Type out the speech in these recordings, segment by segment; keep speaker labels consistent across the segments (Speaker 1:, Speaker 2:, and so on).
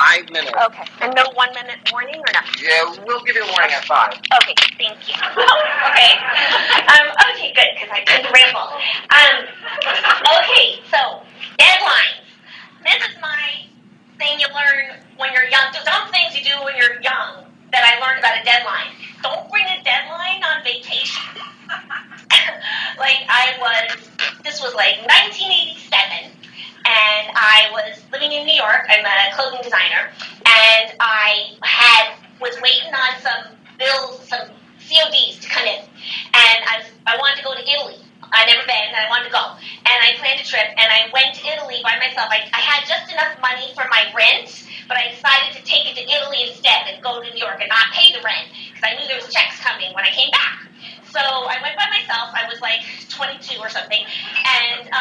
Speaker 1: 5 minutes.
Speaker 2: Okay. And no 1 minute warning or no?
Speaker 1: Yeah, we'll give you a warning at 5.
Speaker 2: Okay, thank you. Okay. Okay, good, because I did the ramble. Okay, so deadlines. This is my thing you learn when you're young. Some things you do when you're young that I learned about a deadline. Don't bring a deadline on vacation. This was like 1987, and I was living in New York. I'm a clothing designer, and I was waiting on some bills, some CODs to come in, and I wanted to go to Italy. I'd never been, and I wanted to go. And I planned a trip, and I went to Italy by myself. I had just enough money for my rent, but I decided to take it to Italy instead and go to New York and not pay the rent, because I knew there was checks coming when I came back. So I went by myself. I was like 22 or something, and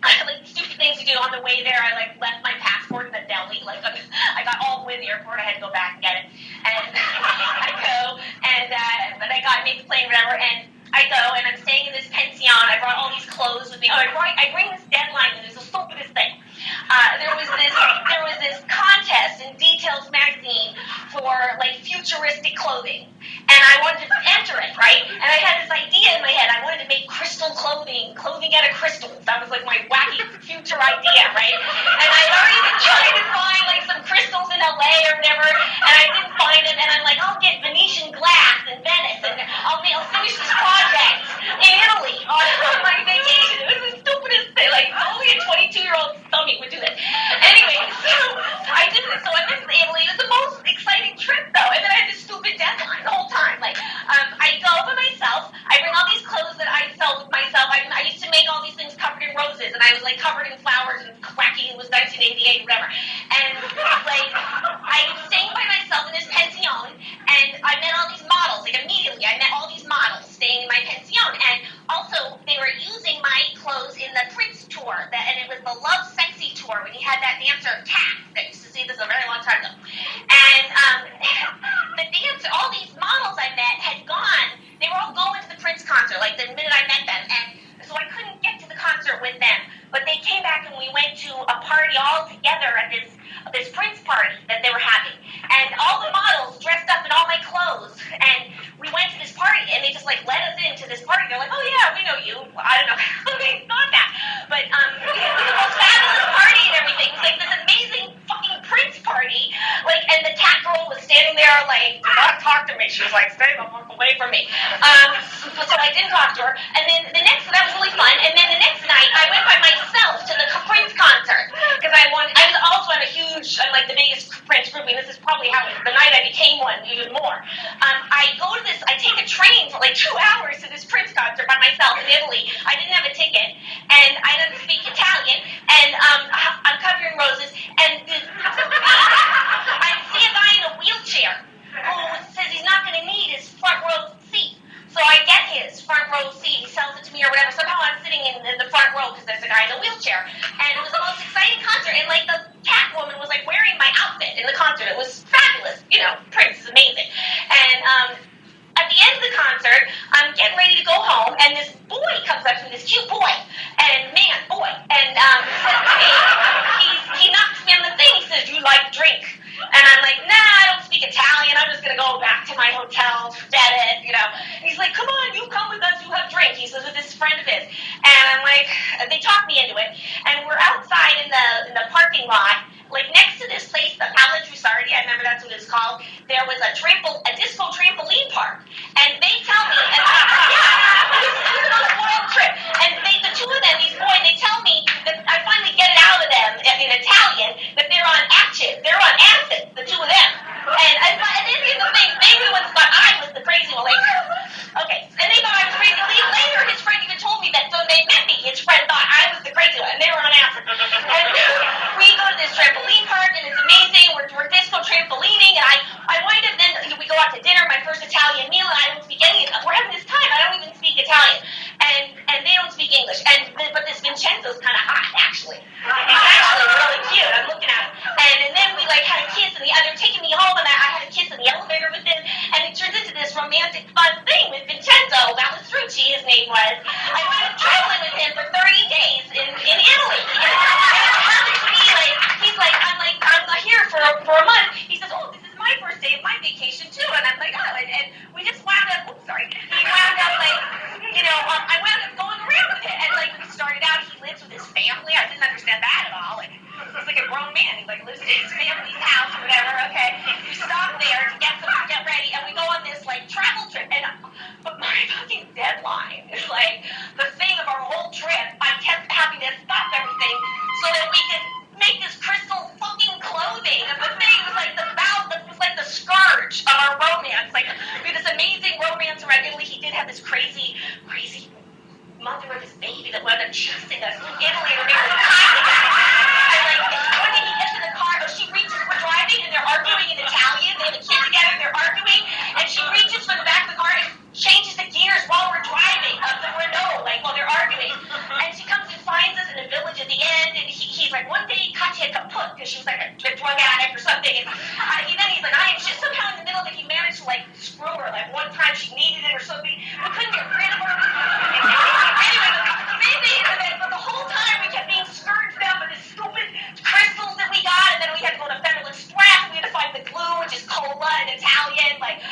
Speaker 2: like stupid things to do on the way there. I left my passport in the deli. I got all the way to the airport. I had to go back and get it, and I go but I made the plane, whatever, and I go and I'm staying in this pension. I brought all these clothes with me. I bring this deadline, and it's the stupidest thing. There was this contest in Details magazine for futuristic clothing, and I wanted to enter it, right? And I had this idea in my head. I wanted to make crystal clothing out of crystals. That was my wacky future idea, right? And I'd already been trying to find some crystals in LA or whatever, and I didn't find it. And I'm like, I'll get Venetian glass in Venice, and I'll finish this project in Italy on my vacation. It was the stupidest thing. Only a 22-year-old dummy would do this. Anyway, so I did this. So I went to Italy. It was the most exciting trip, though. And then I had this stupid deadline the whole time. I go by myself. I bring all these clothes that I sell with myself. I used to make all these things covered in roses, and I was covered in flowers and wacky. It was 1988 or whatever. And I was staying by myself in this pension, and I met all these models. Immediately, I met all these models staying in my pension, and also they were using my clothes in the Prince tour, and it was the Love Sexy tour when he had that dancer Cat that used to see this a very long time ago. And the dancer, all these models I met had gone. They were all going to the Prince concert the minute I met them, and so I couldn't get to the concert with them. But they came back, and we went to a party all together at this Prince party that they were having, and all the models dressed up in all my clothes, and we went to this party, and they just let us into this party. They're like, oh yeah, we know you. I don't know how they thought that, but it was the most fabulous party and everything. It was this amazing fucking Prince party, and the cat girl was standing there do not talk to me. She was stay the fuck away from me. So I didn't talk to her, and then that was really fun, and then the next night I went by myself to the Prince concert, because I'm the biggest Prince groupie. This is probably how the night I became one even more. I take a train for 2 hours to this Prince concert by myself in Italy. I didn't have a ticket, and I didn't speak Italian, and I'm covered in roses, and I see a guy in a wheelchair who says he's not going to need his front row seat. So I get his front row seat. He sells it to me or whatever. Somehow I'm sitting in the front row because there's a guy in a wheelchair. And it was the most exciting concert. And the cat woman was wearing my outfit in the concert. It was fabulous. Prince is amazing. And at the end of the concert, I'm getting ready to go home, and this boy comes up to me, this cute boy, and and says to me, he knocks me on the thing. He says, "Do you like drink?" And I'm like, nah, I don't speak Italian. I'm just going to go back to my hotel, forget it, And he's like, come on, you come with us, you have drink. He says with this friend of his. And I'm like, they talked me into it. And we're outside in the parking lot, next to this place, the Pala Trussardi, I remember that's what it's called. There was a disco trampoline park. And they tell me, it was a most wild trip. And the two of them, these boys, they tell me that I finally get it out of them in Italian that they're on acid. They're on acid, the two of them. And here's the thing, they were the ones that thought I was the crazy one. Okay, and they thought I was crazy. Later, his friend even told me that when they met me, his friend thought I was the crazy one, and they were on acid. And we go to this trampoline park, and it's amazing. We're disco trampolining, and I wind up then we go out to dinner, my first Italian meal, and I don't speak any of it. We're having this time. I He's like, lives in his family's house or whatever, okay? We stop there to get ready, and we go on this, like, travel trip, but my fucking deadline is, like, the thing of our whole trip. I kept having to stop everything so that we could make this crystal fucking clothing, and the thing was, like, the scourge of our romance. Like, we had this amazing romance around Italy. He did have this crazy mother of his baby that wound up chasing us in Italy, and we were kind and, like, one day he gets in the car, we're driving, and they're arguing in Italian. They have a kid together, and they're arguing, and she reaches for the back of the car and changes the gears while we're driving up the Renault, like, while they're arguing. And she comes and finds us in a village at the end, and he's like, one day Katya kaput, because she was like a drug addict or something, and he's like, I am just somehow in the middle of it, he managed to, like, screw her, like, one time she needed it or something. We couldn't get rid of her. Anyway, the main thing is that the whole time we kept being scourged down by the stupid crystals that we got, and then we had to go to Federal Express, we had to find the glue, which is cola in Italian, like,